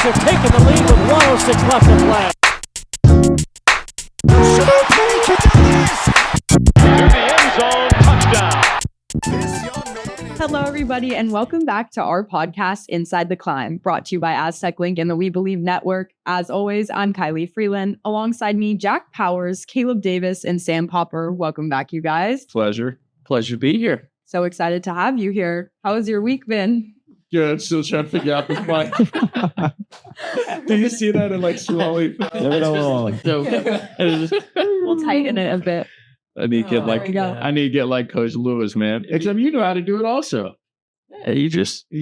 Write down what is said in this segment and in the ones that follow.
Aztecs have taken the lead with 106 left to play. To the end zone, touchdown. Hello, everybody, and welcome back to our podcast, Inside the Climb, brought to you by Aztec Link and the We Believe Network. As always, I'm Kylie Freeland. Alongside me, Jack Powers, Caleb Davis, and Sam Popper. Welcome back, you guys. Pleasure to be here. So excited to have you here. How has your week been? Good. Still trying to figure out this mic. Do you see that and like slowly? We'll tighten it a bit. I need to get like Coach Lewis, man. Except you know how to do it also. Hey, you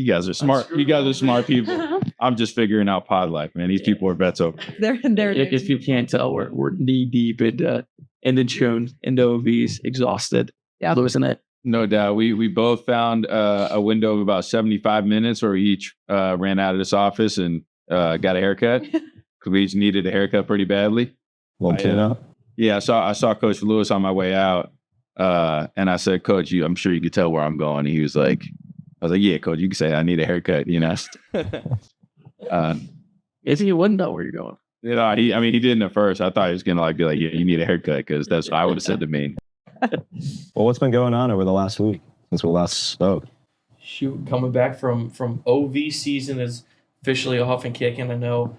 guys are smart. You guys are smart people. I'm just figuring out pod life, man. These people are vets over. They're if you can't tell, we're knee deep into June, into OVs, exhausted. Yeah, losing it. No doubt. We both found a window of about 75 minutes where we each ran out of this office and got a haircut because we each needed a haircut pretty badly. Little tune up. Yeah, I saw Coach Lewis on my way out, and I said, "Coach, I'm sure you could tell where I'm going." And he was like, "I was like, yeah, Coach, you can say I need a haircut." You know, If he wouldn't know where you're going. You know, he didn't at first. I thought he was gonna be like, "Yeah, you need a haircut," because that's what I would have said to me. Well, what's been going on over the last week since we last spoke? Shoot, coming back from OV season is officially off and kicking. I know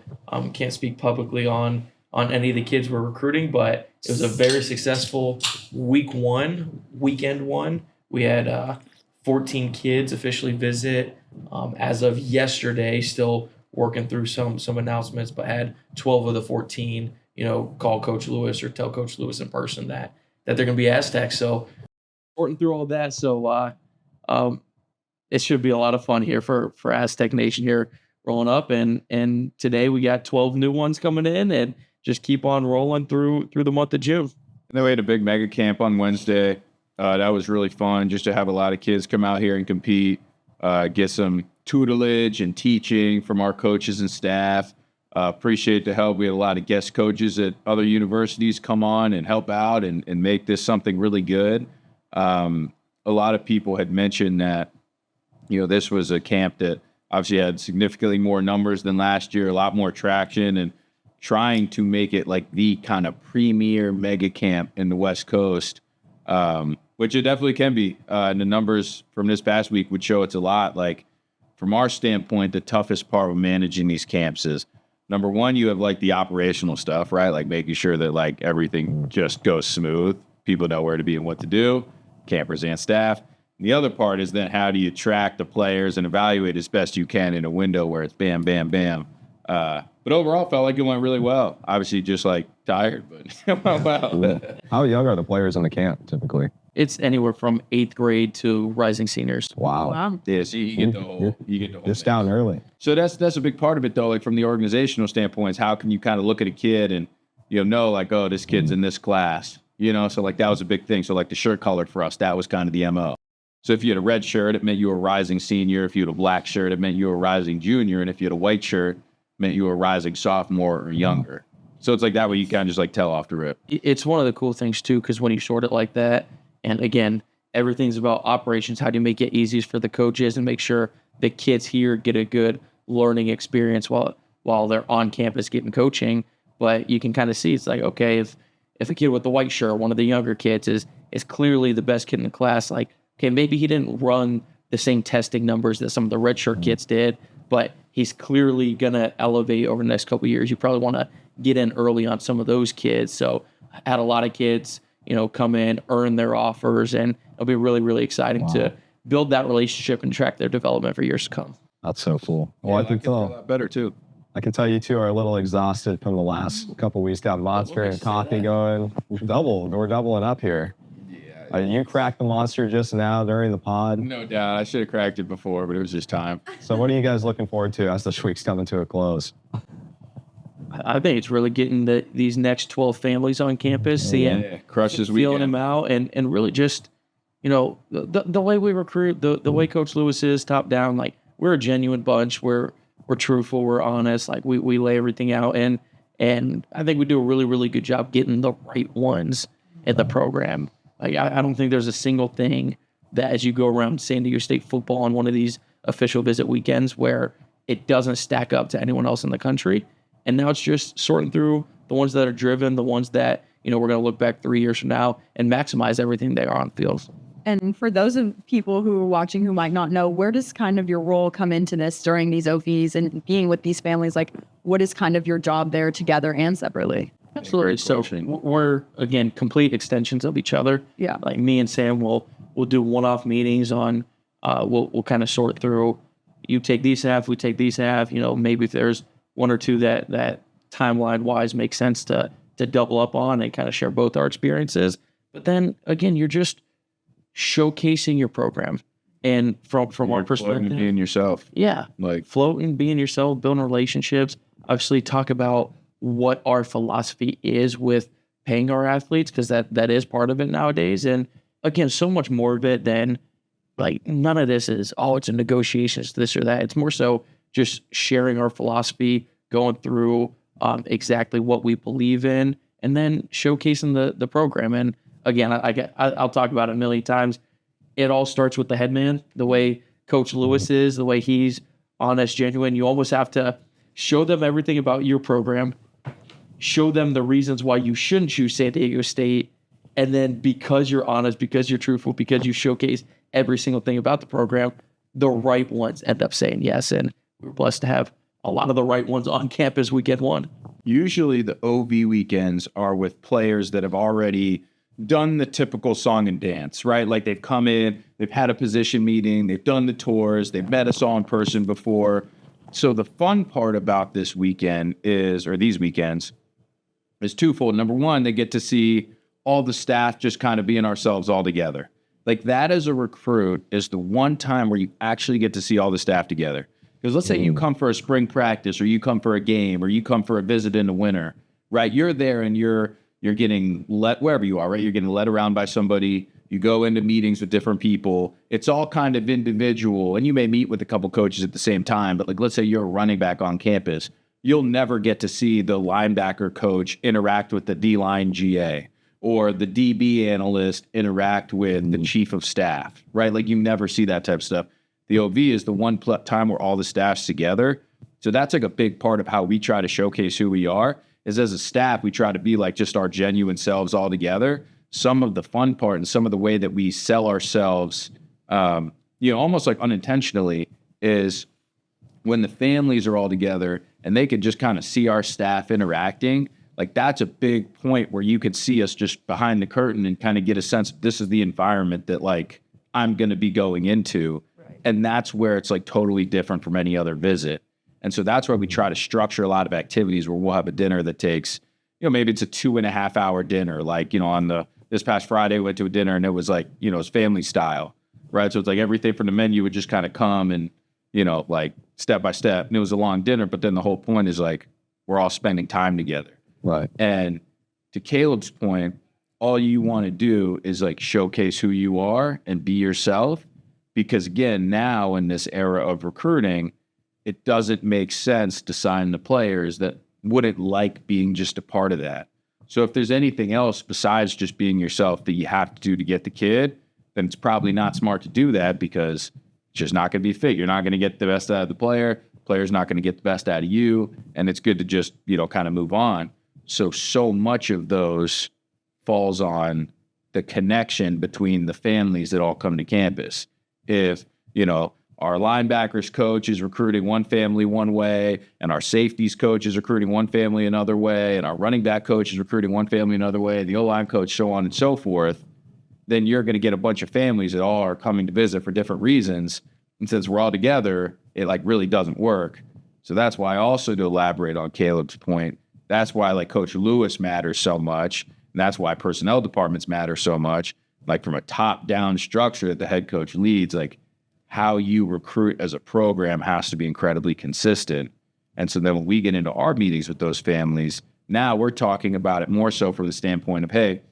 can't speak publicly on any of the kids we're recruiting, but it was a very successful weekend one. We had 14 kids officially visit as of yesterday, still working through some announcements, but had 12 of the 14, call Coach Lewis or tell Coach Lewis in person that they're going to be Aztecs. So working through all that. So it should be a lot of fun here for Aztec Nation here rolling up. And today we got 12 new ones coming in and just keep on rolling through the month of June. And then we had a big mega camp on Wednesday. That was really fun just to have a lot of kids come out here and compete, get some tutelage and teaching from our coaches and staff. Appreciate the help. We had a lot of guest coaches at other universities come on and help out and make this something really good. A lot of people had mentioned that, this was a camp that obviously had significantly more numbers than last year, a lot more traction, and trying to make it like the kind of premier mega camp in the West Coast, which it definitely can be. And the numbers from this past week would show it's a lot. Like, from our standpoint, the toughest part of managing these camps is, number one, you have like the operational stuff, right? Like making sure that like everything just goes smooth. People know where to be and what to do, campers and staff. And the other part is then how do you track the players and evaluate as best you can in a window where it's bam, bam, bam. But overall, felt like it went really well. Obviously, just like tired, but it went well. How young are the players in the camp typically? It's anywhere from 8th grade to rising seniors. Wow. Yeah, so you get the whole. It's down early. So that's a big part of it, though. Like from the organizational standpoint, is how can you kind of look at a kid and know like, oh, this kid's in this class. So like that was a big thing. So like the shirt color for us, that was kind of the MO. So if you had a red shirt, it meant you were a rising senior. If you had a black shirt, it meant you were a rising junior. And if you had a white shirt, meant you were a rising sophomore or younger. So it's like that way you kind of just like tell off the rip. It's one of the cool things too, because when you sort it like that, and again, everything's about operations. How do you make it easiest for the coaches and make sure the kids here get a good learning experience while they're on campus getting coaching? But you can kind of see it's like, okay, if a kid with the white shirt, one of the younger kids is clearly the best kid in the class, like, okay, maybe he didn't run the same testing numbers that some of the red shirt kids did, but he's clearly going to elevate over the next couple of years. You probably want to get in early on some of those kids. So I had a lot of kids, come in, earn their offers, and it'll be really, really exciting to build that relationship and track their development for years to come. That's so cool. Well, I can tell a lot better too. I can tell you two are a little exhausted from the last couple of weeks. Got Monster and coffee going. We're doubling up here. You cracked the Monster just now during the pod. No doubt. I should have cracked it before, but it was just time. So what are you guys looking forward to as this week's coming to a close? I think it's really getting these next 12 families on campus, seeing, crush this feeling weekend. them out, and really just, the way we recruit, the way Coach Lewis is top down, like we're a genuine bunch. We're truthful. We're honest. Like we lay everything out, and I think we do a really, really good job getting the right ones in the program. Like I don't think there's a single thing that as you go around San Diego State football on one of these official visit weekends where it doesn't stack up to anyone else in the country. And now it's just sorting through the ones that are driven, the ones that, we're going to look back 3 years from now and maximize everything they are on the field. And for those of people who are watching who might not know, where does kind of your role come into this during these OVs and being with these families? Like, what is kind of your job there together and separately? Absolutely. So we're, again, complete extensions of each other. Yeah. Like me and Sam will do one-off meetings on, we'll kind of sort through, you take these half, we take these half, maybe if there's one or two that timeline-wise makes sense to double up on and kind of share both our experiences. But then, again, you're just showcasing your program. And from our perspective, being yourself. yeah, Like, floating, being yourself, building relationships. Obviously, talk about what our philosophy is with paying our athletes, because that is part of it nowadays. And again, so much more of it than like none of this is, it's a negotiation, it's this or that. It's more so just sharing our philosophy, going through exactly what we believe in, and then showcasing the program. And again, I'll talk about it a million times. It all starts with the head man, the way Coach Lewis is, the way he's honest, genuine. You almost have to show them everything about your program, show them the reasons why you shouldn't choose San Diego State, and then because you're honest, because you're truthful, because you showcase every single thing about the program, the right ones end up saying yes. And we're blessed to have a lot of the right ones on campus weekend one. usually the OV weekends are with players that have already done the typical song and dance, right? Like they've come in, they've had a position meeting, they've done the tours, they've met us all in person before. So the fun part about this weekend or these weekends is twofold. Number one, they get to see all the staff just kind of being ourselves all together. Like that as a recruit is the one time where you actually get to see all the staff together. Because let's say you come for a spring practice, or you come for a game, or you come for a visit in the winter, right? You're there and you're getting let wherever you are, right? You're getting led around by somebody. You go into meetings with different people. It's all kind of individual, and you may meet with a couple coaches at the same time. But like, let's say you're a running back on campus, you'll never get to see the linebacker coach interact with the D-line GA, or the DB analyst interact with the chief of staff, right? Like you never see that type of stuff. The OV is the one time where all the staff's together. So that's like a big part of how we try to showcase who we are, is as a staff, we try to be like just our genuine selves all together. Some of the fun part and some of the way that we sell ourselves, almost like unintentionally, is when the families are all together and they could just kind of see our staff interacting. Like that's a big point where you could see us just behind the curtain and kind of get a sense of this is the environment that like I'm going to be going into. Right. And that's where it's like totally different from any other visit. And so that's why we try to structure a lot of activities where we'll have a dinner that takes, maybe it's a 2.5 hour dinner. Like, this past Friday, we went to a dinner and it was like, it's family style, right? So it's like everything from the menu would just kind of come and, like step by step. And it was a long dinner, but then the whole point is like, we're all spending time together. Right. And to Caleb's point, all you want to do is like showcase who you are and be yourself. Because again, now in this era of recruiting, it doesn't make sense to sign the players that wouldn't like being just a part of that. So if there's anything else besides just being yourself that you have to do to get the kid, then it's probably not smart to do that, because it's just not going to be fit. You're not going to get the best out of the player. Player's not going to get the best out of you. And it's good to just, kind of move on. So much of those falls on the connection between the families that all come to campus. If, our linebackers coach is recruiting one family one way, and our safeties coach is recruiting one family another way, and our running back coach is recruiting one family another way, the O-line coach, so on and so forth, then you're going to get a bunch of families that all are coming to visit for different reasons. And since we're all together, it like really doesn't work. So that's why also, to elaborate on Caleb's point, that's why like Coach Lewis matters so much. And that's why personnel departments matter so much. Like from a top-down structure that the head coach leads, like how you recruit as a program has to be incredibly consistent. And so then when we get into our meetings with those families, now we're talking about it more so from the standpoint of, hey,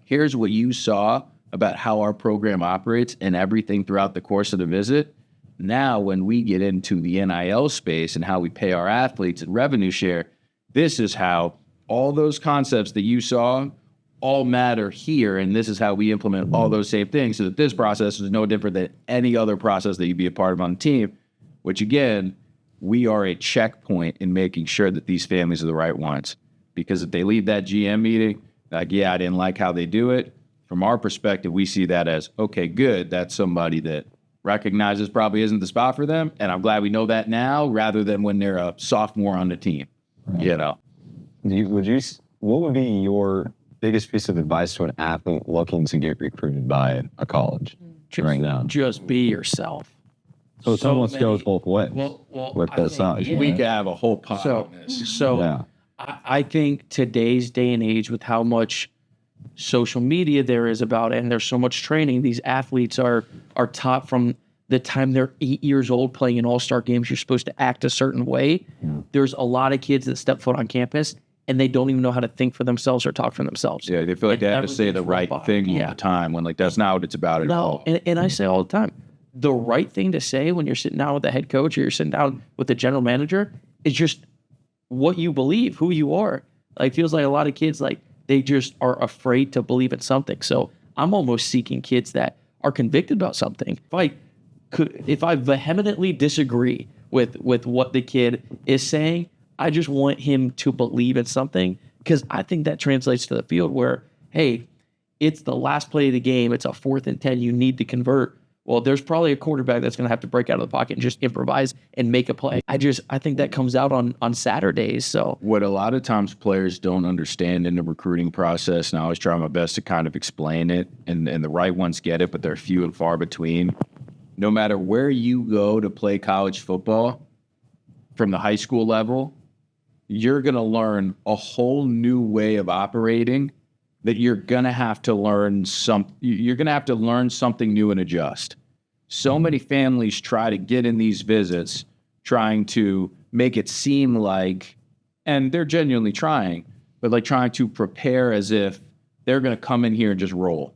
here's what you saw about how our program operates and everything throughout the course of the visit. Now, when we get into the NIL space and how we pay our athletes and revenue share, this is how all those concepts that you saw all matter here, and this is how we implement all those same things, so that this process is no different than any other process that you'd be a part of on the team, which again, we are a checkpoint in making sure that these families are the right ones. Because if they leave that GM meeting, like, yeah, I didn't like how they do it. From our perspective, we see that as, okay, good. That's somebody that recognizes probably isn't the spot for them. And I'm glad we know that now rather than when they're a sophomore on the team, you know? What would be your biggest piece of advice to an athlete looking to get recruited by a college right now? Just be yourself. So it almost goes both ways Well, with I both think, sides. yeah. We could have a whole pod So, on this. so Yeah. I think today's day and age, with how much social media there is about it, and there's so much training, these athletes are taught from the time they're 8 years old playing in all-star games. You're supposed to act a certain way. There's a lot of kids that step foot on campus and they don't even know how to think for themselves or talk for themselves. Yeah, they feel like And they have to say the everything's right robot. thing all Yeah. the time when, like, that's not what it's about at No, all. and I say all the time, the right thing to say when you're sitting down with the head coach or you're sitting down with the general manager is just what you believe, who you are. Like, feels like a lot of kids, like, they just are afraid to believe in something. So I'm almost seeking kids that are convicted about something. If I vehemently disagree with what the kid is saying, I just want him to believe in something, because I think that translates to the field where, hey, it's the last play of the game. It's a 4th and 10. You need to convert. Well, there's probably a quarterback that's going to have to break out of the pocket and just improvise and make a play. I think that comes out on Saturdays. So What a lot of times players don't understand in the recruiting process, and I always try my best to kind of explain it, and the right ones get it, but they're few and far between. No matter where you go to play college football, from the high school level, you're going to learn a whole new way of operating that you're going to have to learn you're going to have to learn something new and adjust. So many families try to get in these visits trying to make it seem like, and they're genuinely trying, but like trying to prepare as if they're going to come in here and just roll.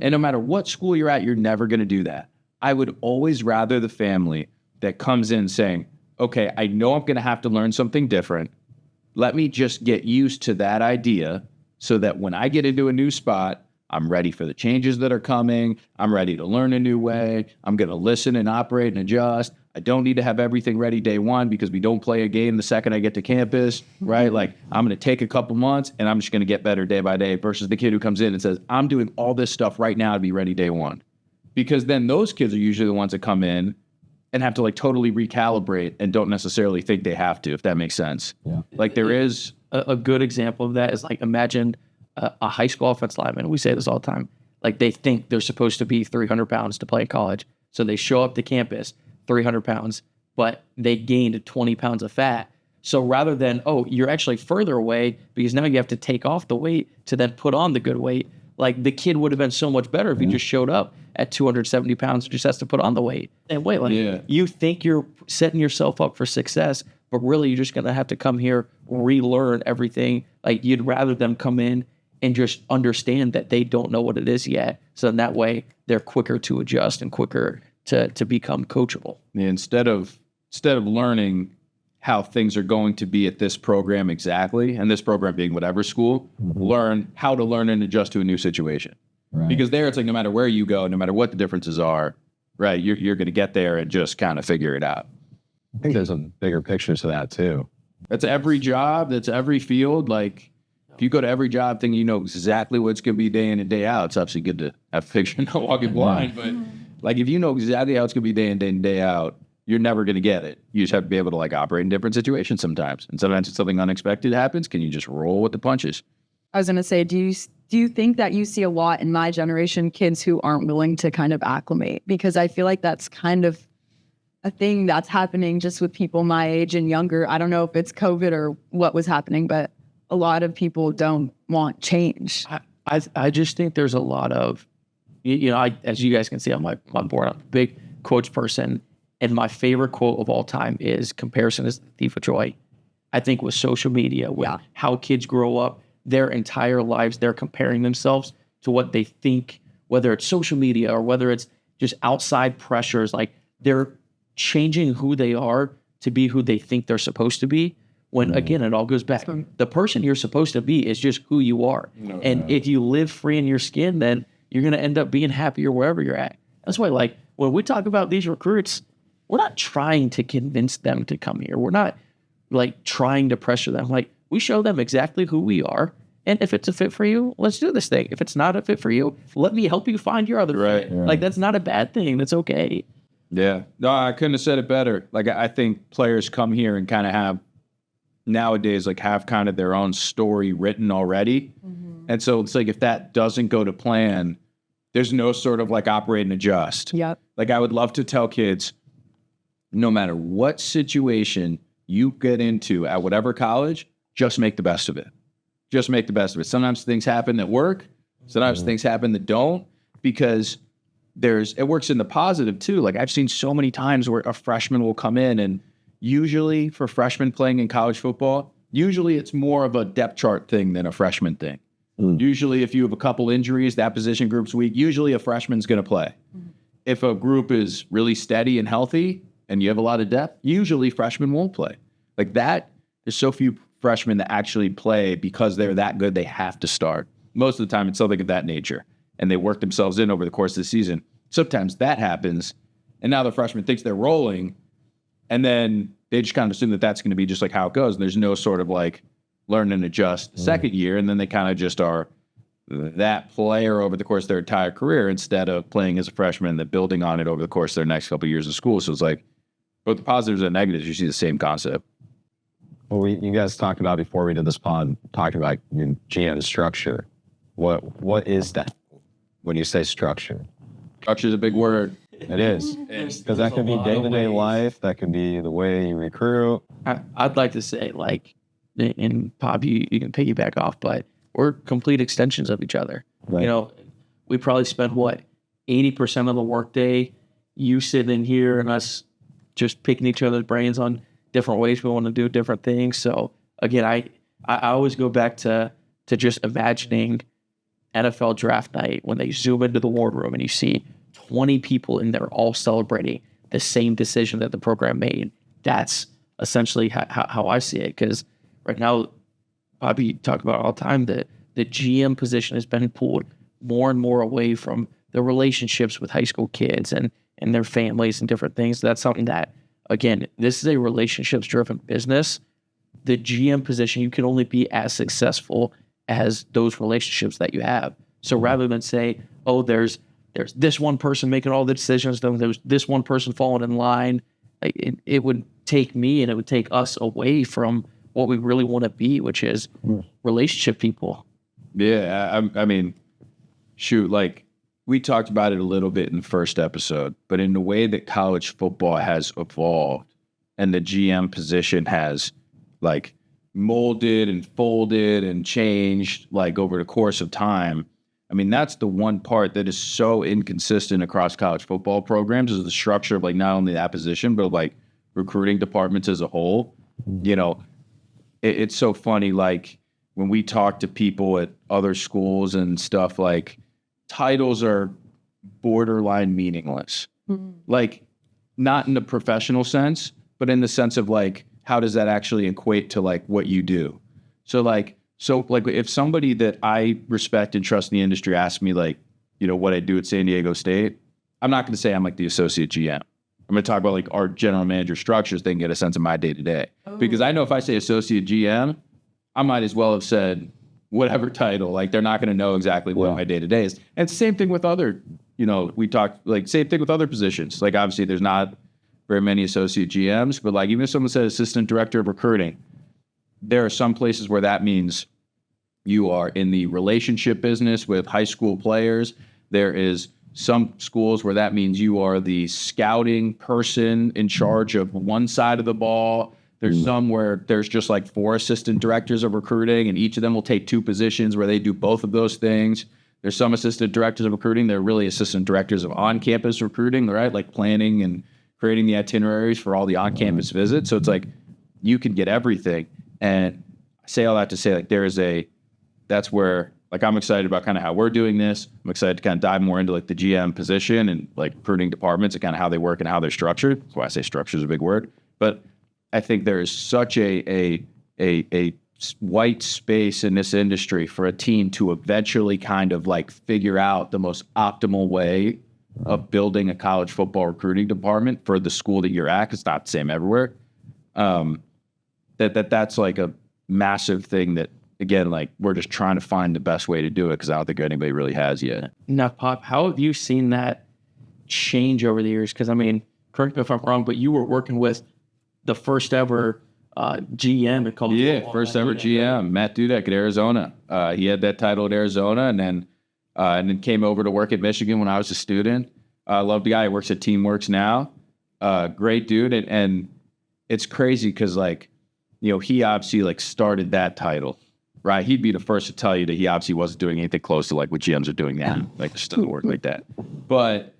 And no matter what school you're at, you're never going to do that. I would always rather the family that comes in saying, okay, I know I'm going to have to learn something different. Let me just get used to that idea so that when I get into a new spot, I'm ready for the changes that are coming. I'm ready to learn a new way. I'm going to listen and operate and adjust. I don't need to have everything ready day one because we don't play a game the second I get to campus, right? Like, I'm going to take a couple months and I'm just going to get better day by day, versus the kid who comes in and says, I'm doing all this stuff right now to be ready day one. Because then those kids are usually the ones that come in and have to like totally recalibrate and don't necessarily think they have to, if that makes sense. Yeah. Like, there is a good example of that is, like, imagine a high school offense lineman. We say this all the time. Like, they think they're supposed to be 300 pounds to play in college. So they show up to campus 300 pounds, but they gained 20 pounds of fat. So rather than, oh, you're actually further away because now you have to take off the weight to then put on the good weight. Like, the kid would have been so much better if he just showed up at 270 pounds and just has to put on the weight. And wait, like, Yeah. you think you're setting yourself up for success, but really you're just going to have to come here, relearn everything. Like, you'd rather them come in and just understand that they don't know what it is yet. So in that way, they're quicker to adjust and quicker to become coachable. instead of learning how things are going to be at this program exactly, and this program being whatever school, learn how to learn and adjust to a new situation. Right. Because there, it's like no matter where you go, no matter what the differences are, right, you're going to get there and just kind of figure it out. I think there's a bigger picture to that too. That's every job. That's every field. Like, if you go to every job thinking you know exactly what it's going to be day in and day out, it's obviously good to have a picture, not walking blind. But like, if you know exactly how it's going to be day in and day out, you're never going to get it. You just have to be able to like operate in different situations sometimes. And sometimes if something unexpected happens, can you just roll with the punches? I was going to say, do you think that you see a lot in my generation, kids who aren't willing to kind of acclimate? Because I feel like that's kind of a thing that's happening just with people my age and younger. I don't know if it's COVID or what was happening, but a lot of people don't want change. I just think there's a lot of, as you guys can see on my board, I'm a big quotes person. And my favorite quote of all time is, comparison is the thief of joy. I think with social media, with how kids grow up, their entire lives, they're comparing themselves to what they think, whether it's social media or whether it's just outside pressures. Like, they're changing who they are to be who they think they're supposed to be. When, again, it all goes back. The person you're supposed to be is just who you are. And if you live free in your skin, then you're going to end up being happier wherever you're at. That's why, like, when we talk about these recruits, we're not trying to convince them to come here. We're not like trying to pressure them. Like, we show them exactly who we are. And if it's a fit for you, let's do this thing. If it's not a fit for you, let me help you find your other fit. Yeah. Like, that's not a bad thing. That's okay. Yeah. No, I couldn't have said it better. Like, I think players come here and kind of have nowadays, like, have kind of their own story written already. And so it's like, if that doesn't go to plan, there's no sort of like operate and adjust. Yep. Like, I would love to tell kids, no matter what situation you get into at whatever college, just make the best of it. Just make the best of it. Sometimes things happen that work. Sometimes things happen that don't, because it works in the positive too. Like, I've seen so many times where a freshman will come in, and usually for freshmen playing in college football, usually it's more of a depth chart thing than a freshman thing. Usually if you have a couple injuries, that position group's weak, usually a freshman's going to play. If a group is really steady and healthy and you have a lot of depth, usually freshmen won't play. Like that, there's so few freshmen that actually play because they're that good, they have to start. Most of the time it's something of that nature, and they work themselves in over the course of the season. Sometimes that happens, and now the freshman thinks they're rolling, and then they just kind of assume that that's going to be just like how it goes, and there's no sort of like learn and adjust the second year, and then they kind of just are that player over the course of their entire career instead of playing as a freshman and then building on it over the course of their next couple of years of school. So it's like both the positives and negatives, you see the same concept. Well, you guys talked about before we did this pod, talking about GM structure. What is that when you say structure? Structure is a big word. It is. Because that could be day-to-day life. That could be the way you recruit. I'd like to say, like, and Bob, you can piggyback off, but we're complete extensions of each other. Right. You know, we probably spend 80% of the workday you sitting in here and us just picking each other's brains on different ways we want to do different things. So again, I always go back to just imagining NFL draft night when they zoom into the war room and you see 20 people in there all celebrating the same decision that the program made. That's essentially how I see it. Because right now, Bobby talked about all the time that the GM position has been pulled more and more away from the relationships with high school kids and their families and different things. That's something that, again, this is a relationships-driven business. The GM position, you can only be as successful as those relationships that you have. So rather than say, oh, there's this one person making all the decisions, then there's this one person falling in line, it would take me and it would take us away from what we really want to be, which is relationship people. Yeah, I mean, shoot, like we talked about it a little bit in the first episode, but in the way that college football has evolved and the GM position has like molded and folded and changed like over the course of time, I mean, that's the one part that is so inconsistent across college football programs is the structure of like not only that position, but like recruiting departments as a whole. You know, it's so funny, like when we talk to people at other schools and stuff, like titles are borderline meaningless. Like not in the professional sense, but in the sense of like, how does that actually equate to like what you do? So like if somebody that I respect and trust in the industry asks me like, you know, what I do at San Diego State, I'm not going to say I'm like the associate GM. I'm going to talk about like our general manager structures. They can get a sense of my day to day, because I know if I say associate GM, I might as well have said whatever title. Like they're not going to know exactly what my day to day is. And it's the same thing with other, you know, we talked like same thing with other positions. Like obviously there's not very many associate GMs, but like even if someone said assistant director of recruiting, there are some places where that means you are in the relationship business with high school players. There is some schools where that means you are the scouting person in charge of one side of the ball. There's some where there's just like 4 assistant directors of recruiting, and each of them will take 2 positions where they do both of those things. There's some assistant directors of recruiting. They're really assistant directors of on-campus recruiting, right? Like planning and creating the itineraries for all the on-campus visits. So it's like you can get everything. And I say all that to say like that's where like I'm excited about kind of how we're doing this. I'm excited to kind of dive more into like the GM position and like recruiting departments and kind of how they work and how they're structured. That's why I say structure is a big word. But I think there is such a white space in this industry for a team to eventually kind of like figure out the most optimal way of building a college football recruiting department for the school that you're at, 'cause it's not the same everywhere. That's like a massive thing that, again, like we're just trying to find the best way to do it, because I don't think anybody really has yet. Now, Pop, how have you seen that change over the years? Because, I mean, correct me if I'm wrong, but you were working with the first ever GM at college football. First ever GM, Matt Dudek at Arizona. He had that title at Arizona, and then came over to work at Michigan when I was a student. I love the guy. He works at Teamworks now. Great dude, and it's crazy because, like, you know, he obviously like started that title, right? He'd be the first to tell you that he obviously wasn't doing anything close to like what GMs are doing now. Like, it just doesn't work like that. But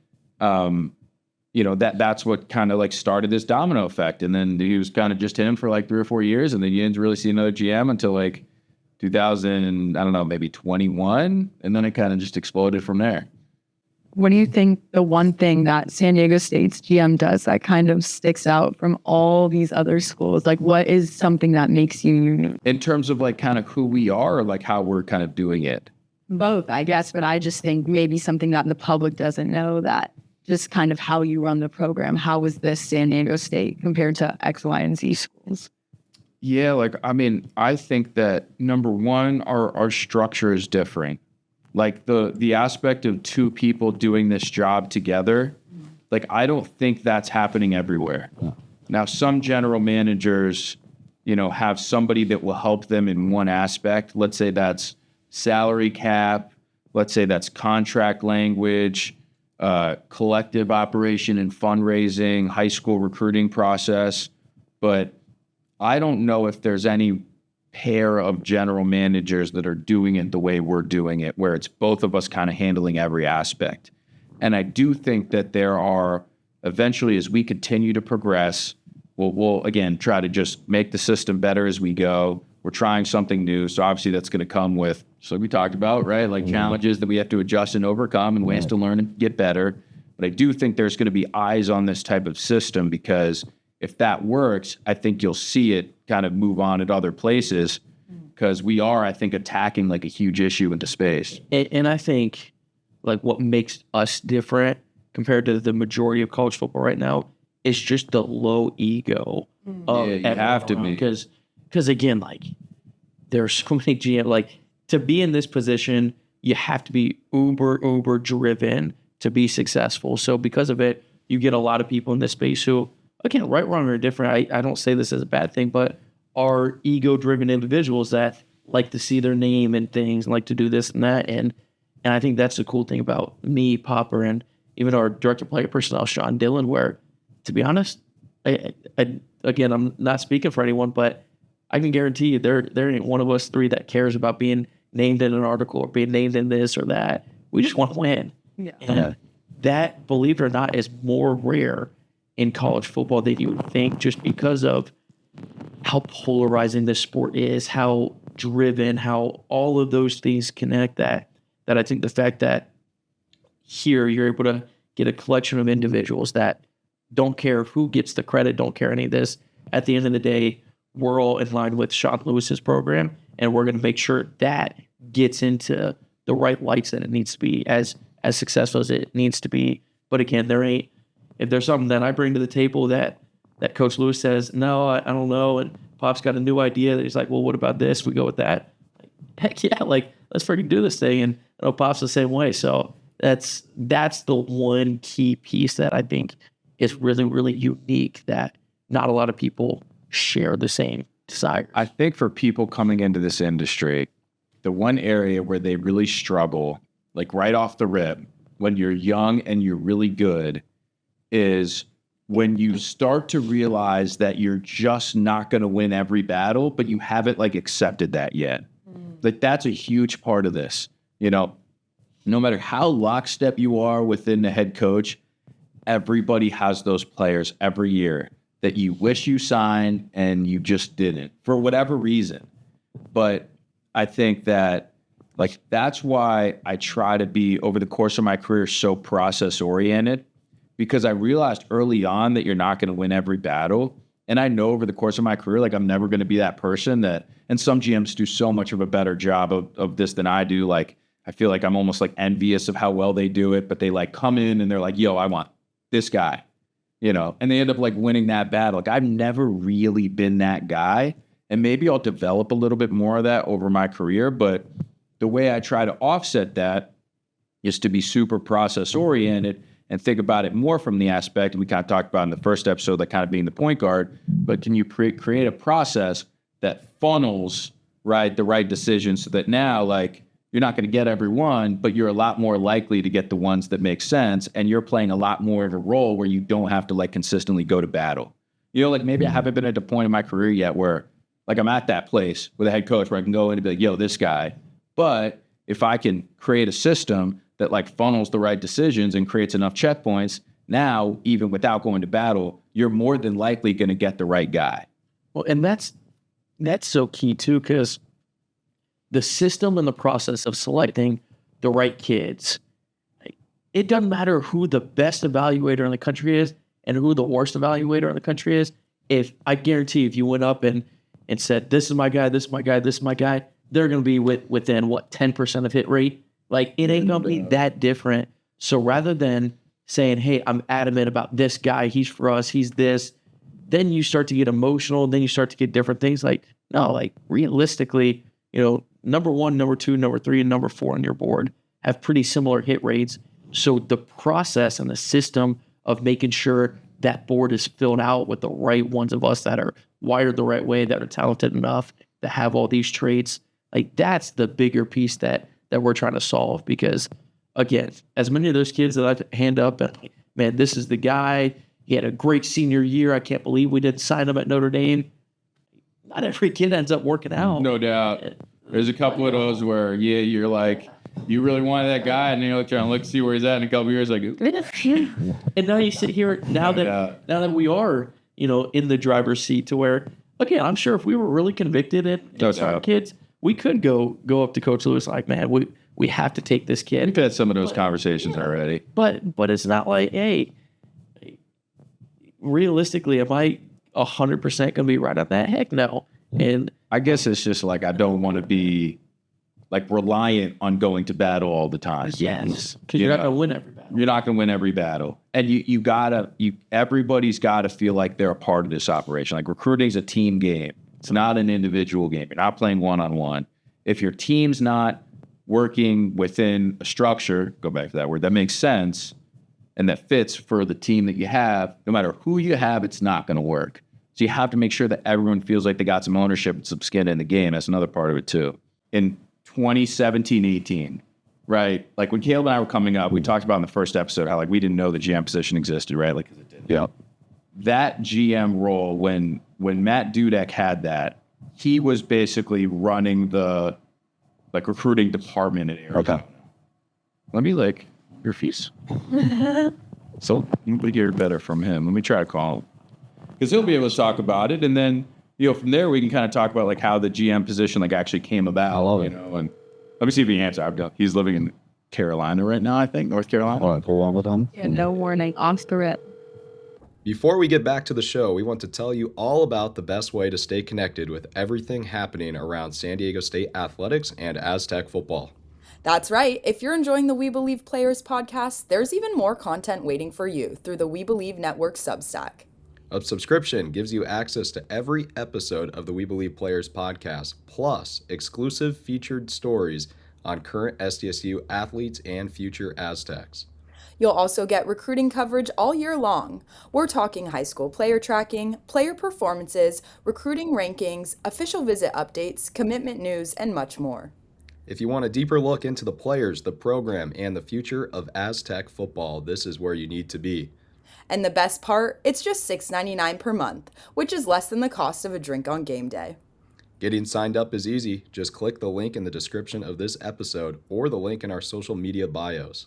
you know, that's what kind of like started this domino effect. And then he was kind of just him for like 3 or 4 years, and then you didn't really see another GM until like 2000, I don't know, maybe 21, and then it kind of just exploded from there. What do you think the one thing that San Diego State's GM does that kind of sticks out from all these other schools? Like, what is something that makes you unique? In terms of like kind of who we are, or like how we're kind of doing it? Both, I guess, but I just think maybe something that the public doesn't know, that just kind of how you run the program. How is this San Diego State compared to X, Y, and Z schools? Yeah, like, I mean, I think that number one, our structure is different. Like the aspect of 2 people doing this job together, like, I don't think that's happening everywhere. Now, some general managers, you know, have somebody that will help them in one aspect. Let's say that's salary cap. Let's say that's contract language, collective operation and fundraising, high school recruiting process. But I don't know if there's any pair of general managers that are doing it the way we're doing it, where it's both of us kind of handling every aspect. And I do think that there are, eventually, as we continue to progress, we'll again try to just make the system better as we go. We're trying something new, so obviously that's going to come with, so we talked about, right, like challenges that we have to adjust and overcome, and ways to learn and get better. But I do think there's going to be eyes on this type of system, because if that works, I think you'll see it kind of move on at other places, because we are, I think, attacking like a huge issue into space. And I think like what makes us different compared to the majority of college football right now is just the low ego of you have to be. Because again, like, there's so many GM, like, to be in this position, you have to be uber driven to be successful. So because of it, you get a lot of people in this space who, again, right, wrong, or indifferent, I don't say this as a bad thing, but are ego-driven individuals that like to see their name and things, and like to do this and that. And I think that's the cool thing about me, Popper, and even our director of player personnel, Sean Dillon, where, to be honest, again, I'm not speaking for anyone, but I can guarantee you there ain't one of us 3 that cares about being named in an article or being named in this or that. We just want to win. Yeah. And that, believe it or not, is more rare in college football than you would think, just because of how polarizing this sport is, how driven, how all of those things connect, that I think the fact that here you're able to get a collection of individuals that don't care who gets the credit, don't care any of this. At the end of the day, we're all in line with Sean Lewis's program, and we're going to make sure that gets into the right lights that it needs to be, as successful as it needs to be. But again, if there's something that I bring to the table that Coach Lewis says, no, I don't know, and Pop's got a new idea that he's like, well, what about this? We go with that. Like, heck yeah, like, let's freaking do this thing. And I know Pop's the same way. So that's the one key piece that I think is really, really unique, that not a lot of people share the same desire. I think for people coming into this industry, the one area where they really struggle, like right off the rip, when you're young and you're really good, is when you start to realize that you're just not going to win every battle, but you haven't like accepted that yet. Like, that's a huge part of this. You know, no matter how lockstep you are within the head coach, everybody has those players every year that you wish you signed and you just didn't for whatever reason. But I think that, like, that's why I try to be, over the course of my career, so process oriented, because I realized early on that you're not going to win every battle. And I know over the course of my career, like, I'm never going to be that person that, and some GMs do so much of a better job of this than I do. Like, I feel like I'm almost like envious of how well they do it, but they like come in and they're like, yo, I want this guy, and they end up like winning that battle. Like I've never really been that guy, and maybe I'll develop a little bit more of that over my career. But the way I try to offset that is to be super process oriented and think about it more from the aspect, and we kind of talked about in the first episode, like kind of being the point guard, but can you create a process that funnels, right, the right decisions so that now like you're not going to get every one, but you're a lot more likely to get the ones that make sense. And you're playing a lot more of a role where you don't have to like consistently go to battle. Like maybe I haven't been at a point in my career yet where like I'm at that place with a head coach where I can go in and be like, yo, this guy. But if I can create a system that like funnels the right decisions and creates enough checkpoints, now, even without going to battle, you're more than likely going to get the right guy. Well, and that's so key too, because the system and the process of selecting the right kids, it doesn't matter who the best evaluator in the country is and who the worst evaluator in the country is. If I guarantee if you went up and said, this is my guy, this is my guy, this is my guy, they're going to be within 10% of hit rate. Like it ain't going to be that different. So rather than saying, hey, I'm adamant about this guy, he's for us, he's this, then you start to get emotional, then you start to get different things. Like, no, like realistically, number 1, number 2, number 3, and number 4 on your board have pretty similar hit rates. So the process and the system of making sure that board is filled out with the right ones of us that are wired the right way, that are talented enough to have all these traits, like that's the bigger piece that we're trying to solve. Because again, as many of those kids that I've hand up and man, this is the guy, he had a great senior year, I can't believe we didn't sign him at Notre Dame. Not every kid ends up working out. No doubt. There's a couple of those where, you're like, you really wanted that guy, and then you're like trying to look, see where he's at in a couple of years. Like, and now you sit here now that we are, in the driver's seat to where, again, I'm sure if we were really convicted in our kids, we could go up to Coach Lewis like, man, we have to take this kid. We've had some of those conversations already. But it's not like, hey, realistically, am I 100% going to be right on that? Heck no. And I guess it's just like I don't want to be like reliant on going to battle all the time. Yes, because you're not going to win every battle. You're not going to win every battle, and everybody's got to feel like they're a part of this operation. Like recruiting's a team game; it's not an individual game. You're not playing one-on-one. If your team's not working within a structure, go back to that word, that makes sense and that fits for the team that you have, no matter who you have, it's not going to work. So you have to make sure that everyone feels like they got some ownership and some skin in the game. That's another part of it too. In 2017-18, right? Like when Caleb and I were coming up, we talked about in the first episode how like we didn't know the GM position existed, right? Like, 'cause it didn't. Yep. That GM role, when Matt Dudek had that, he was basically running the like recruiting department at Arizona. Okay. Let me like your fees. So let me hear better from him. Let me try to call him, because he'll be able to talk about it, and then from there we can kind of talk about like how the GM position like actually came about. I love it. And let me see if he answers. He's living in Carolina right now, I think, North Carolina. All right, pull on with him. Yeah, no warning, off the rip. Before we get back to the show, we want to tell you all about the best way to stay connected with everything happening around San Diego State athletics and Aztec football. That's right. If you're enjoying the We Believe Players podcast, there's even more content waiting for you through the We Believe Network Substack. A subscription gives you access to every episode of the We Believe Players podcast, plus exclusive featured stories on current SDSU athletes and future Aztecs. You'll also get recruiting coverage all year long. We're talking high school player tracking, player performances, recruiting rankings, official visit updates, commitment news, and much more. If you want a deeper look into the players, the program, and the future of Aztec football, this is where you need to be. And the best part, it's just $6.99 per month, which is less than the cost of a drink on game day. Getting signed up is easy. Just click the link in the description of this episode or the link in our social media bios.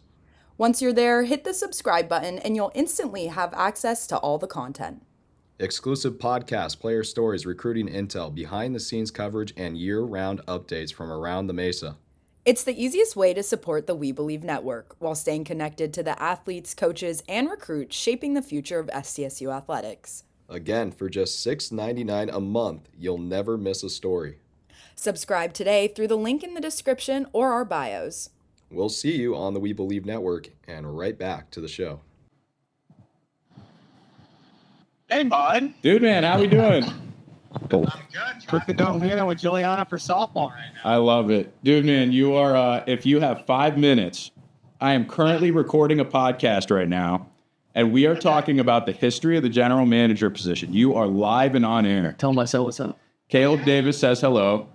Once you're there, hit the subscribe button and you'll instantly have access to all the content. Exclusive podcasts, player stories, recruiting intel, behind-the-scenes coverage, and year-round updates from around the Mesa. It's the easiest way to support the We Believe Network while staying connected to the athletes, coaches, and recruits shaping the future of SDSU athletics. Again, for just $6.99 a month, you'll never miss a story. Subscribe today through the link in the description or our bios. We'll see you on the We Believe Network, and right back to the show. Hey, bud. Dude, man, how we doing? I'm good. Quickly going here with Juliana for softball right now. I love it. Dude, man, you are, if you have 5 minutes, I am currently recording a podcast right now, and we are talking about the history of the general manager position. You are live and on air. Tell myself what's up. Caleb Davis says hello.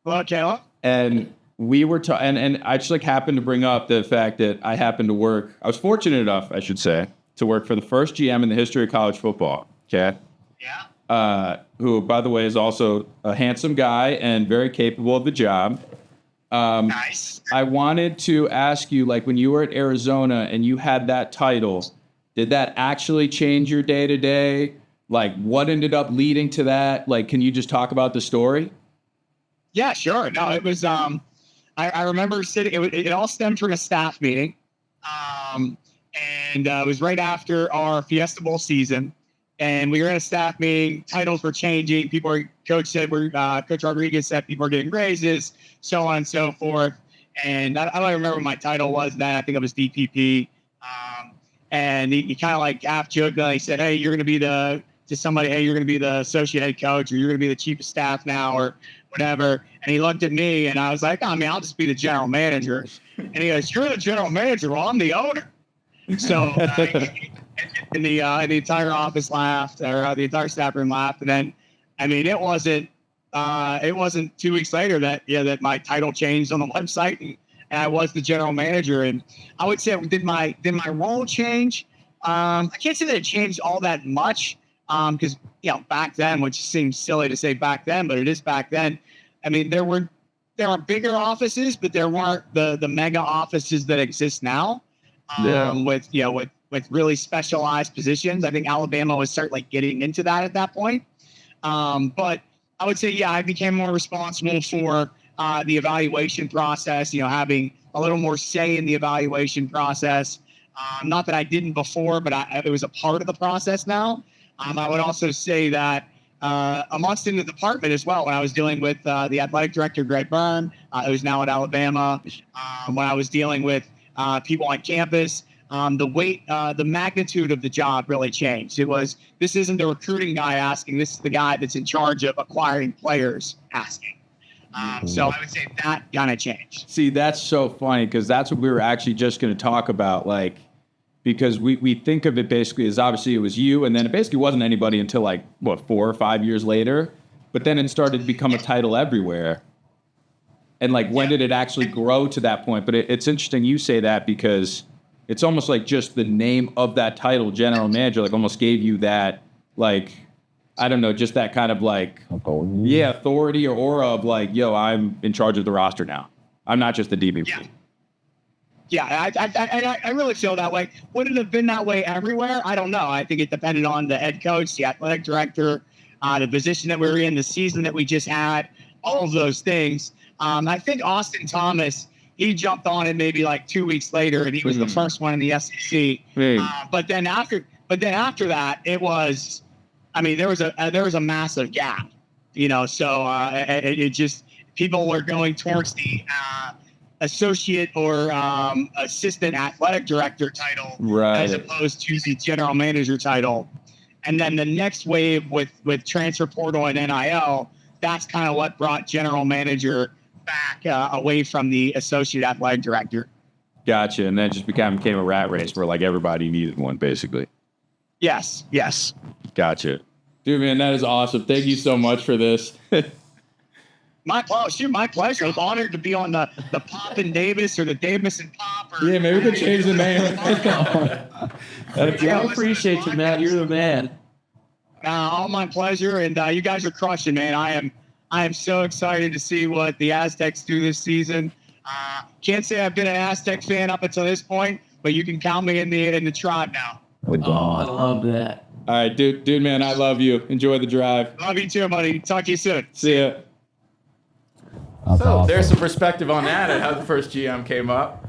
Hello, Caleb. And we were and I just like happened to bring up the fact that I happened to work. I was fortunate enough, I should say, to work for the first GM in the history of college football. Okay. Yeah. Who, by the way, is also a handsome guy and very capable of the job. Nice. I wanted to ask you, like, when you were at Arizona and you had that title, did that actually change your day to day? Like, what ended up leading to that? Like, can you just talk about the story? Yeah, sure. No, it was. I remember sitting. It all stemmed from a staff meeting, and it was right after our Fiesta Bowl season, and we were in a staff meeting. Titles were changing. Coach Rodriguez said people are getting raises, so on and so forth. And I don't remember what my title was then. I think it was DPP. And he kind of like half joked. He said, "Hey, you're going to be you're going to be the associate head coach, or you're going to be the chief of staff now, or whatever." And he looked at me, and I was like, "I mean, I'll just be the general manager." And he goes, "You're the general manager. Well, I'm the owner." So and the entire office laughed, or the entire staff room laughed. And then, I mean, it wasn't 2 weeks later that my title changed on the website, and I was the general manager. And I would say, did my role change? I can't say that it changed all that much. Because, back then, which seems silly to say back then, but it is back then. I mean, there were bigger offices, but there weren't the mega offices that exist now. With really specialized positions. I think Alabama was certainly getting into that at that point. But I would say, I became more responsible for the evaluation process. Having a little more say in the evaluation process. Not that I didn't before, but it was a part of the process now. I would also say that amongst in the department as well, when I was dealing with the athletic director, Greg Byrne, who's now at Alabama, when I was dealing with people on campus, the magnitude of the job really changed. This isn't the recruiting guy asking, this is the guy that's in charge of acquiring players asking. So I would say that kind of changed. See, that's so funny because that's what we were actually just going to talk about, like, because we think of it basically as obviously it was you, and then it basically wasn't anybody until 4 or 5 years later. But then it started to become a title everywhere. And when did it actually grow to that point? But it's interesting you say that because it's almost like just the name of that title, general manager, almost gave you that, I don't know, just that kind of authority or aura of I'm in charge of the roster now. I'm not just the DBP. Yeah, I really feel that way. Would it have been that way everywhere? I don't know. I think it depended on the head coach, the athletic director, the position that we were in, the season that we just had, all of those things. I think Austin Thomas, he jumped on it maybe 2 weeks later, and he was the first one in the SEC. But then after that, it was, there was a massive gap, So it just, people were going towards the associate or assistant athletic director title, right, as opposed to the general manager title. And then the next wave with transfer portal and NIL, that's kind of what brought general manager back away from the associate athletic director. Gotcha. And then it just became a rat race where everybody needed one, basically. Yes. Gotcha. Dude, man, that is awesome. Thank you so much for this. My pleasure. I was honored to be on the Pop and Davis or the Davis and Pop. Yeah, maybe we could change the name. I appreciate you, Matt. You're the man. All my pleasure, and you guys are crushing, man. I am so excited to see what the Aztecs do this season. Can't say I've been an Aztec fan up until this point, but you can count me in the tribe now. Oh, I love that. All right, dude, man, I love you. Enjoy the drive. Love you too, buddy. Talk to you soon. See ya. That's awesome. There's some perspective on that and how the first GM came up.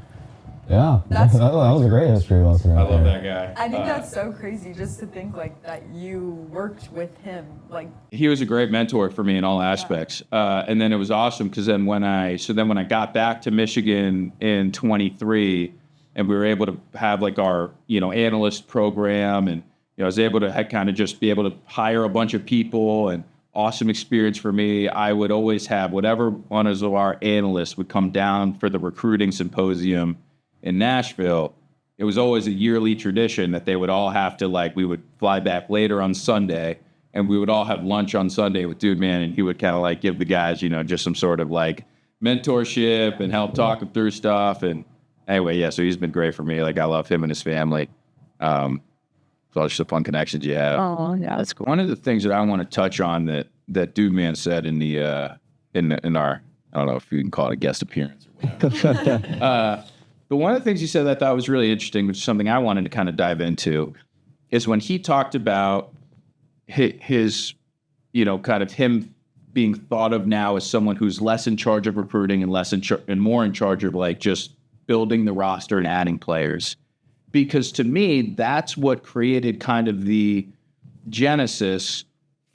Yeah, that was a great history lesson. I love that guy. I think that's so crazy just to think like that you worked with him. Like, He was a great mentor for me in all aspects. And then it was awesome because then when I got back to Michigan in 23 and we were able to have like our, analyst program, and, I was able to kind of just be able to hire a bunch of people, and awesome experience for me. I would always have whatever one of our analysts would come down for the recruiting symposium in Nashville. It was always a yearly tradition that they would all have to, we would fly back later on Sunday, and we would all have lunch on Sunday with Dude Man, and he would kind of give the guys, just some sort of mentorship and help talk them through stuff. And anyway, yeah, so he's been great for me. I love him and his family. So it's just the fun connections you have. Oh, yeah, that's cool. One of the things that I want to touch on that Dude Man said in the in our, I don't know if you can call it a guest appearance or whatever. But one of the things he said that I thought was really interesting, which is something I wanted to kind of dive into, is when he talked about his kind of him being thought of now as someone who's less in charge of recruiting and more in charge of just building the roster and adding players. Because to me, that's what created kind of the genesis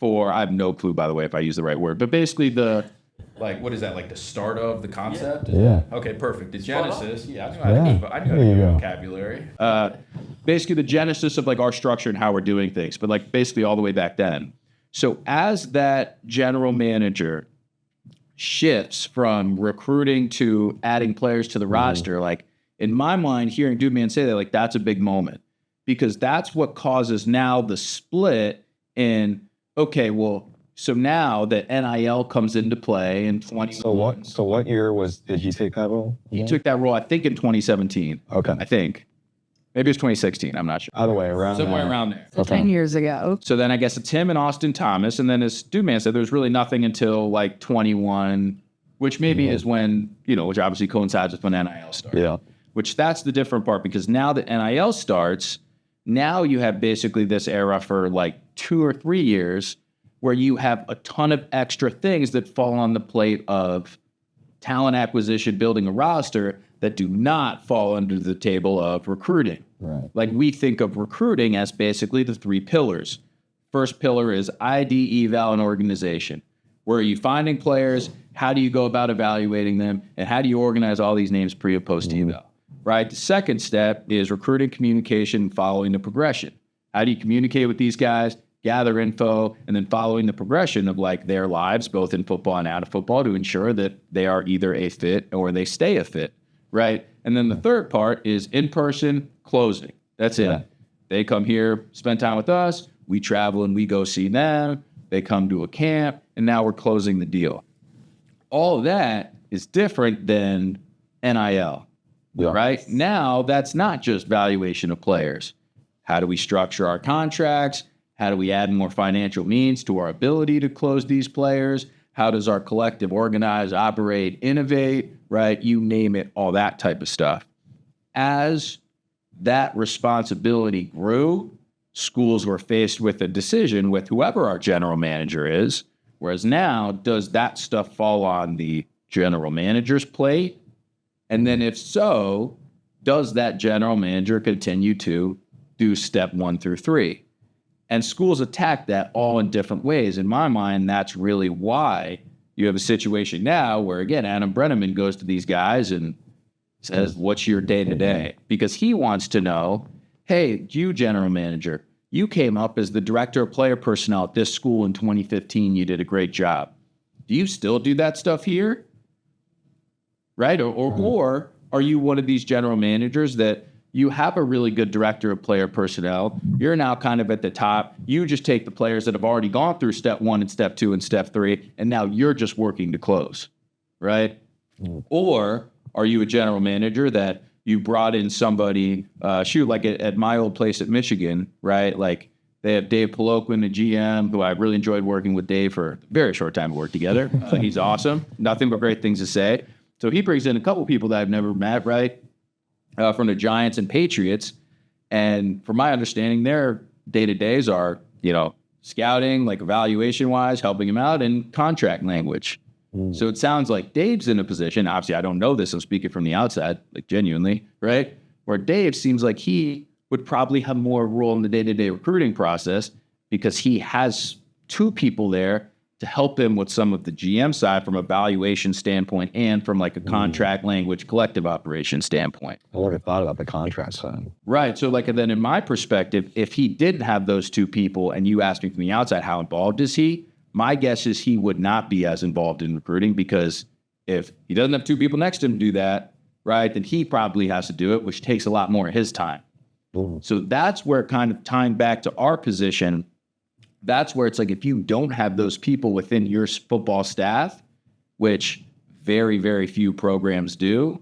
for, I have no clue, by the way, if I use the right word, but basically what is that, the start of the concept? Yeah. Okay, perfect. The genesis. Yeah, I knew There you go. vocabulary. Basically the genesis of our structure and how we're doing things, but basically all the way back then. So as that general manager shifts from recruiting to adding players to the roster, in my mind, hearing Dude Man say that, that's a big moment, because that's what causes now the split in, okay, well, so now that NIL comes into play in 2021. So what year did he take that role? He took that role, I think, in 2017. Okay. I think. Maybe it was 2016. I'm not sure. Either way, Somewhere around there. So 10 years ago. So then I guess it's him and Austin Thomas. And then as Dude Man said, there's really nothing until 21, which maybe is when, which obviously coincides with when NIL started. Yeah. Which that's the different part, because now that NIL starts, now you have basically this era for 2 or 3 years where you have a ton of extra things that fall on the plate of talent acquisition, building a roster, that do not fall under the table of recruiting. Right. We think of recruiting as basically the 3 pillars. First pillar is ID, eval, and organization. Where are you finding players? How do you go about evaluating them? And how do you organize all these names pre and post eval? Right. The second step is recruiting, communication, following the progression. How do you communicate with these guys, gather info, and then following the progression of their lives, both in football and out of football, to ensure that they are either a fit or they stay a fit. Right. And then the third part is in-person closing. That's it. Yeah. They come here, spend time with us. We travel and we go see them. They come to a camp, and now we're closing the deal. All of that is different than NIL. Yeah. Right? Now, that's not just valuation of players. How do we structure our contracts? How do we add more financial means to our ability to close these players? How does our collective organize, operate, innovate, right? You name it, all that type of stuff. As that responsibility grew, schools were faced with a decision with whoever our general manager is, whereas now, does that stuff fall on the general manager's plate? And then if so, does that general manager continue to do step 1 through 3? And schools attack that all in different ways. In my mind, that's really why you have a situation now where, again, Adam Brenneman goes to these guys and says, what's your day-to-day? Because he wants to know, hey, you general manager, you came up as the director of player personnel at this school in 2015. You did a great job. Do you still do that stuff here? Right? Or are you one of these general managers that you have a really good director of player personnel? You're now kind of at the top. You just take the players that have already gone through step 1 and step 2 and step 3, and now you're just working to close, right? Or are you a general manager that you brought in somebody, at my old place at Michigan, right? They have Dave Poloquin, a GM, who I really enjoyed working with Dave for a very short time to work together. He's awesome. Nothing but great things to say. So he brings in a couple people that I've never met, right? From the Giants and Patriots. And from my understanding, their day-to-days are, scouting, evaluation-wise, helping him out, and contract language, So it sounds like Dave's in a position, obviously I don't know this, I'm speaking from the outside, like genuinely, right? Where Dave seems like he would probably have more role in the day-to-day recruiting process because he has two people there to help him with some of the GM side from a valuation standpoint and from like a contract language collective operation standpoint. I never thought about the contract side. Right. So like, and then in my perspective, if he didn't have those two people and you asked me from the outside, how involved is he? My guess is he would not be as involved in recruiting because if he doesn't have two people next to him to do that, right, then he probably has to do it, which takes a lot more of his time. So that's where kind of tying back to our position, that's where it's like if you don't have those people within your football staff, which very, very few programs do,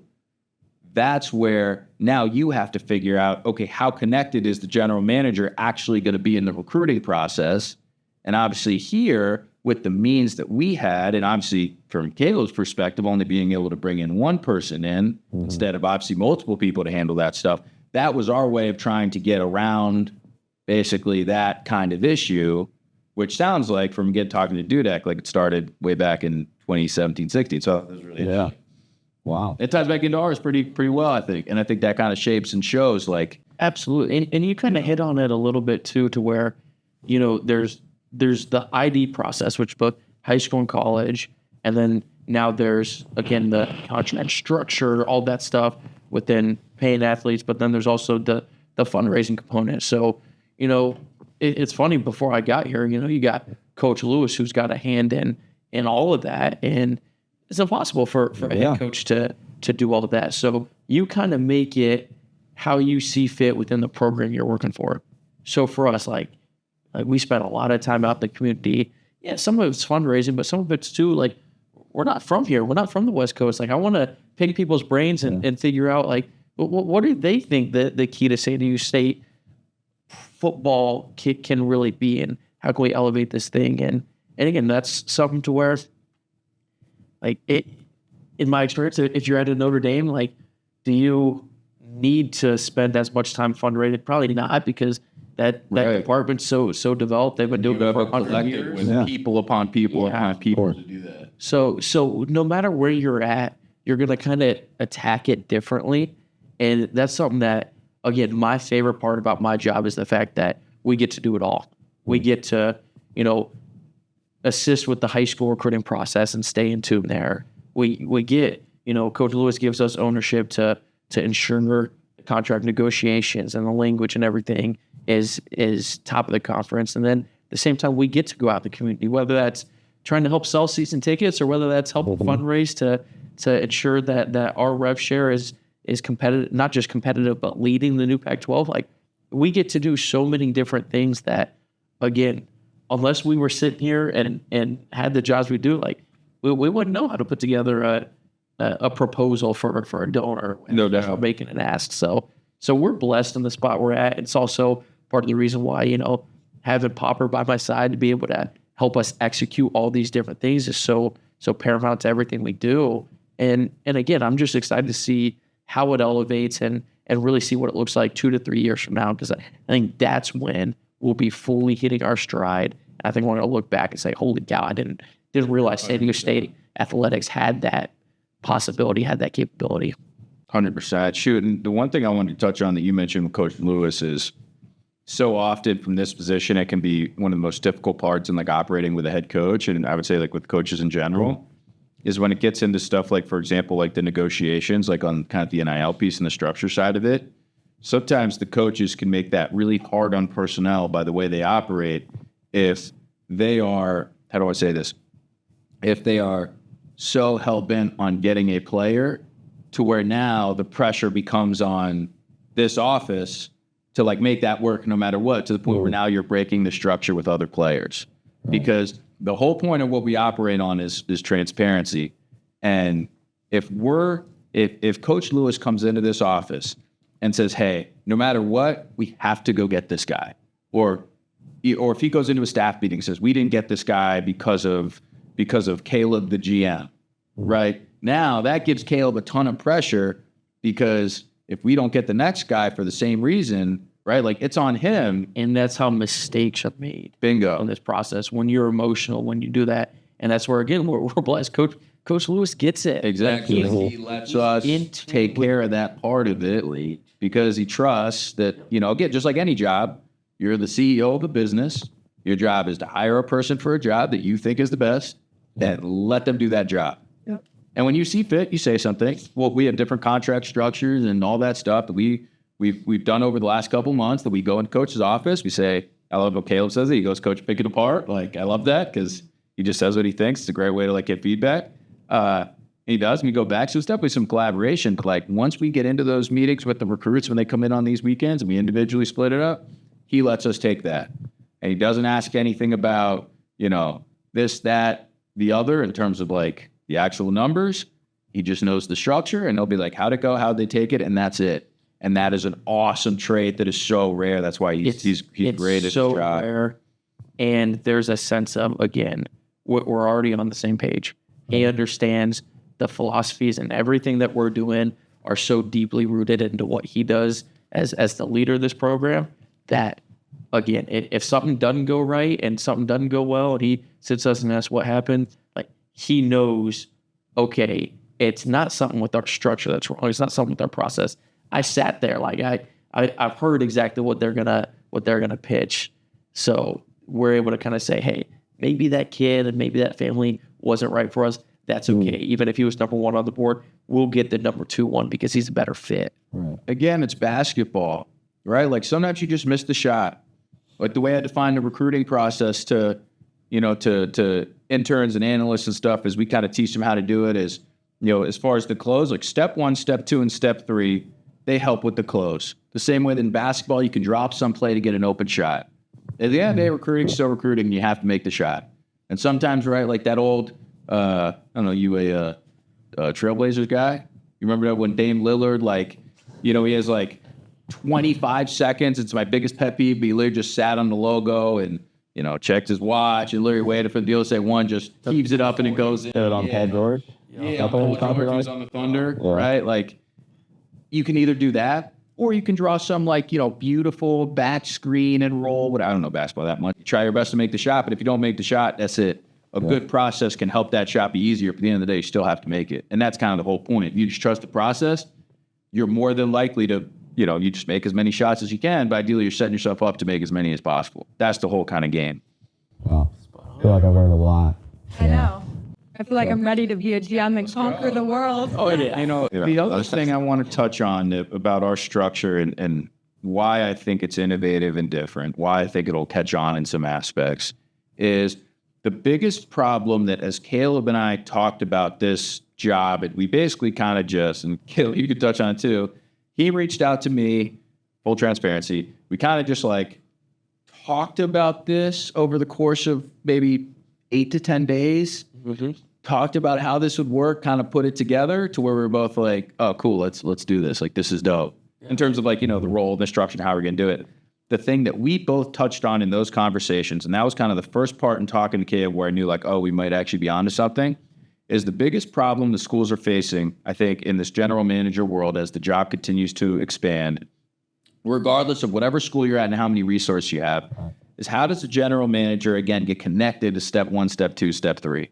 that's where now you have to figure out, okay, how connected is the general manager actually going to be in the recruiting process? And obviously here, with the means that we had, and obviously from Caleb's perspective, only being able to bring in one person in instead of obviously multiple people to handle that stuff, that was our way of trying to get around basically that kind of issue, which sounds like from talking to Dudek, like it started way back in 2017, 16. So it was really interesting. Wow. It ties back into ours pretty well, I think. And I think that kind of shapes and shows like. Absolutely. And you kind of hit on it a little bit too, to where, there's the ID process, which both high school and college, and then now there's, again, the contract structure, all that stuff within paying athletes, but then there's also the fundraising component. So, it's funny, before I got here, you got Coach Lewis, who's got a hand in all of that, and it's impossible for a head coach to do all of that. So you kind of make it how you see fit within the program you're working for. So for us, like we spent a lot of time out in the community. Yeah, some of it's fundraising, but some of it's too, like, we're not from here. We're not from the West Coast. Like, I want to pick people's brains and figure out, like, what do they think that the key to San Diego State football can really be, and how can we elevate this thing? And again, that's something to where, like, in my experience, if you're at a Notre Dame, like, do you need to spend as much time fundraising? Probably not, because that department's so developed. They've been doing it for 100 years. With people upon people upon people to do that. So no matter where you're at, you're going to kind of attack it differently. And that's something that, again, my favorite part about my job is the fact that we get to do it all. We get to, assist with the high school recruiting process and stay in tune there. We get, Coach Lewis gives us ownership to ensure contract negotiations and the language and everything is top of the conference. And then at the same time, we get to go out in the community, whether that's trying to help sell season tickets or whether that's help fundraise to ensure that our rev share is competitive, not just competitive, but leading the new Pac-12. Like, we get to do so many different things that, again, unless we were sitting here and had the jobs we do, like, we wouldn't know how to put together a proposal for a donor. No doubt. Making an ask. So we're blessed in the spot we're at. It's also part of the reason why, having Popper by my side to be able to help us execute all these different things is so paramount to everything we do. And again, I'm just excited to see how it elevates and really see what it looks like 2 to 3 years from now, because I think that's when we'll be fully hitting our stride. I think we're going to look back and say, holy cow, I didn't realize San Diego State athletics had that possibility, had that capability. 100%. Shoot, and the one thing I wanted to touch on that you mentioned with Coach Lewis is so often from this position, it can be one of the most difficult parts in like operating with a head coach, and I would say like with coaches in general, is when it gets into stuff like, for example, like the negotiations, like on kind of the NIL piece and the structure side of it. Sometimes the coaches can make that really hard on personnel by the way they operate if they are, how do I say this? If they are so hell-bent on getting a player to where now the pressure becomes on this office to like make that work no matter what, to the point where now you're breaking the structure with other players. Because the whole point of what we operate on is transparency. And if Coach Lewis comes into this office and says, hey, no matter what, we have to go get this guy. Or if he goes into a staff meeting and says, we didn't get this guy because of Caleb, the GM, right? Now that gives Caleb a ton of pressure, because if we don't get the next guy for the same reason, right? Like, it's on him. And that's how mistakes are made. Bingo. In this process, when you're emotional, when you do that. And that's where, again, we're blessed. Coach Lewis gets it. Exactly. He lets us take care of that part of it because he trusts that, again, just like any job, you're the CEO of a business. Your job is to hire a person for a job that you think is the best and let them do that job. Yep. And when you see fit, you say something. Well, we have different contract structures and all that stuff that we've done over the last couple months that we go into coach's office. We say, I love what Caleb says. He goes, Coach, pick it apart. Like, I love that because he just says what he thinks. It's a great way to get feedback. He does. And we go back. So it's definitely some collaboration. But once we get into those meetings with the recruits when they come in on these weekends and we individually split it up, he lets us take that. And he doesn't ask anything about, this, that, the other in terms of the actual numbers. He just knows the structure and he'll be like, how'd it go? How'd they take it? And that's it. And that is an awesome trait that is so rare. That's why he's great at so his job. Rare. And there's a sense of, again, we're already on the same page. He understands the philosophies and everything that we're doing are so deeply rooted into what he does as the leader of this program that, again, if something doesn't go right and something doesn't go well and he sits us and asks what happened, he knows, okay, it's not something with our structure that's wrong. It's not something with our process. I sat there I've heard exactly what they're gonna pitch. So we're able to kind of say, hey, maybe that kid and maybe that family wasn't right for us. That's okay. Even if he was number one on the board, we'll get the number 2 one because he's a better fit. Right. Again, it's basketball, right? Sometimes you just miss the shot. The way I define the recruiting process to interns and analysts and stuff is we kind of teach them how to do it is, as far as the close, step 1, step 2, and step 3, they help with the close. The same way that in basketball, you can drop some play to get an open shot. At the end of the day, recruiting is still recruiting, and you have to make the shot. And sometimes, right, that old, I don't know, you a Trailblazers guy? You remember that when Dame Lillard, he has 25 seconds. It's my biggest pet peeve. But he literally just sat on the logo and, checked his watch and literally waited for the deal to say one, just heaves it up and it goes in. On Paul George? Yeah, Paul George was on the Thunder, right? You can either do that or you can draw some beautiful back screen and roll. I don't know basketball that much. Try your best to make the shot, but if you don't make the shot, that's it. A good process can help that shot be easier. But at the end of the day, you still have to make it. And that's kind of the whole point. If you just trust the process, you're more than likely to, you just make as many shots as you can, but ideally you're setting yourself up to make as many as possible. That's the whole kind of game. Wow. I feel like I've learned a lot. I know. I feel like I'm ready to be a GM and conquer the world. Oh, it is. The other thing I want to touch on about our structure and why I think it's innovative and different, why I think it'll catch on in some aspects, is the biggest problem that as Caleb and I talked about this job, we basically kind of just, and Caleb, you could touch on it too, he reached out to me, full transparency. We kind of just talked about this over the course of maybe 8 to 10 days. Mm-hmm. Talked about how this would work, kind of put it together to where we were both oh, cool, let's do this. This is dope. Yeah. In terms of the role, the structure, how we're going to do it. The thing that we both touched on in those conversations, and that was kind of the first part in talking to Caleb where I knew we might actually be onto something, is the biggest problem the schools are facing, I think, in this general manager world as the job continues to expand, regardless of whatever school you're at and how many resources you have, is how does the general manager, again, get connected to step 1, step 2, step 3,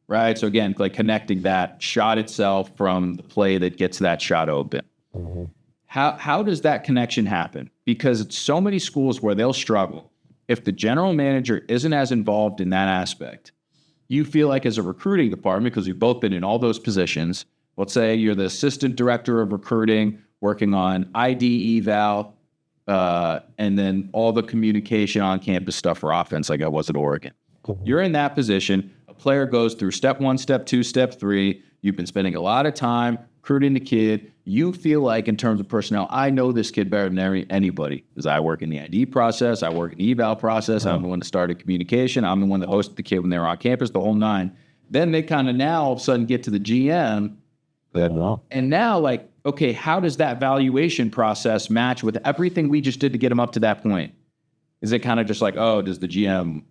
right? So again, connecting that shot itself from the play that gets that shot open. Mm-hmm. How does that connection happen? Because it's so many schools where they'll struggle. If the general manager isn't as involved in that aspect, you feel like as a recruiting department, because we've both been in all those positions, let's say you're the assistant director of recruiting working on ID, eval, and then all the communication on campus stuff for offense like I was at Oregon. Cool. You're in that position. A player goes through step 1, step 2, step 3. You've been spending a lot of time recruiting the kid. You feel like in terms of personnel, I know this kid better than anybody because I work in the ID process. I work in the eval process. I'm the one that started communication. I'm the one that hosted the kid when they were on campus, the whole 9. Then they kind of now all of a sudden get to the GM. And now okay, how does that valuation process match with everything we just did to get him up to that point? Is it kind of just does the GM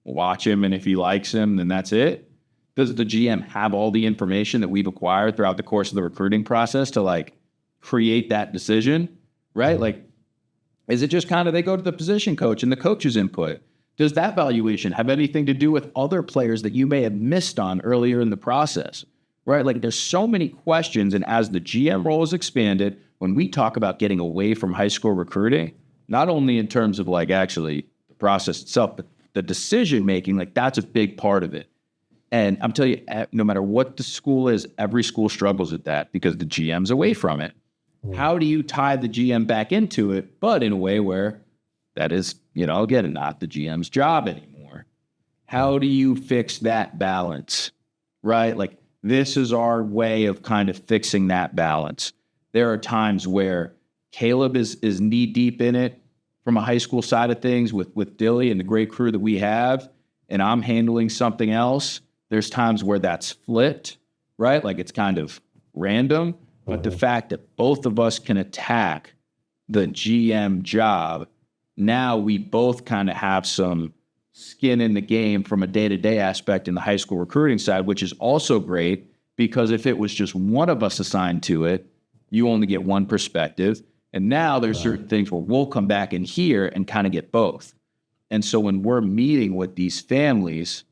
watch him and if he likes him, then that's it? Does the GM have all the information that we've acquired throughout the course of the recruiting process to create that decision, right? Is it just kind of they go to the position coach and the coach's input? Does that valuation have anything to do with other players that you may have missed on earlier in the process? Right? Like there's so many questions. And as the GM role is expanded, when we talk about getting away from high school recruiting, not only in terms of like actually the process itself, but the decision making, like that's a big part of it. And I'm telling you, no matter what the school is, every school struggles with that because the GM's away from it. How do you tie the GM back into it, but in a way where that is, again, not the GM's job anymore? How do you fix that balance, right? Like this is our way of kind of fixing that balance. There are times where Caleb is knee deep in it from a high school side of things with Dilly and the great crew that we have, and I'm handling something else. There's times where that's flipped, right? Like it's kind of random, but the fact that both of us can attack the GM job, now we both kind of have some skin in the game from a day-to-day aspect in the high school recruiting side, which is also great because if it was just one of us assigned to it, you only get one perspective. And now there's certain things where we'll come back in here and kind of get both. And so when we're meeting with these families,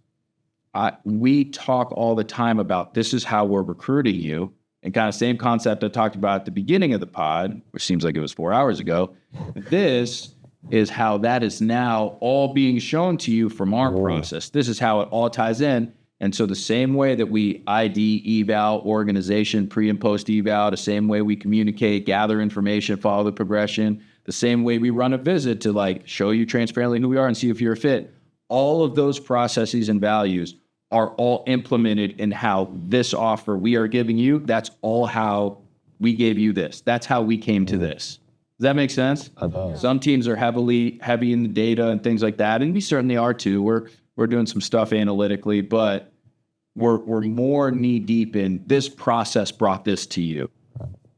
we talk all the time about this is how we're recruiting you, and kind of same concept I talked about at the beginning of the pod, which seems like it was 4 hours ago. This is how that is now all being shown to you from our process. This is how it all ties in. And so the same way that we ID, eval, organization, pre and post eval, the same way we communicate, gather information, follow the progression, the same way we run a visit to like show you transparently who we are and see if you're a fit, all of those processes and values are all implemented in how this offer we are giving you. That's all how we gave you this. That's how we came to this. Does that make sense? Some teams are heavy in the data and things like that, and we certainly are too. We're doing some stuff analytically, but we're more knee deep in this process brought this to you.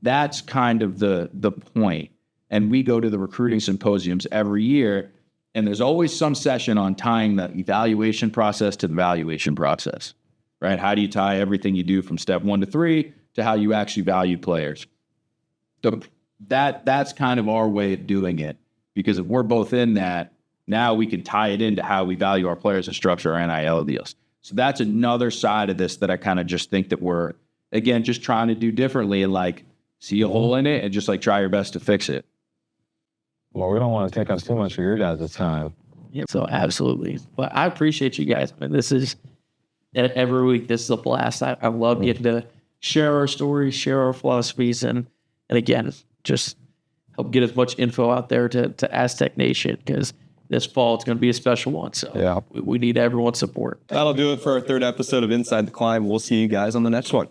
That's kind of the point. And we go to the recruiting symposiums every year, and there's always some session on tying the evaluation process to the valuation process, right? How do you tie everything you do from step 1 to 3 to how you actually value players? That's kind of our way of doing it, because if we're both in that, now we can tie it into how we value our players and structure our NIL deals. So that's another side of this that I kind of just think that we're, again, just trying to do differently and like see a hole in it and just like try your best to fix it. Well, we don't want to take up too much of your guys' time. Yeah, so absolutely. But I appreciate you guys. I mean, this is every week. This is a blast. I love getting to share our stories, share our philosophies, and again, just help get as much info out there to Aztec Nation, because this fall it's going to be a special one. So Yeah. we need everyone's support. That'll do it for our third episode of Inside the Climb. We'll see you guys on the next one.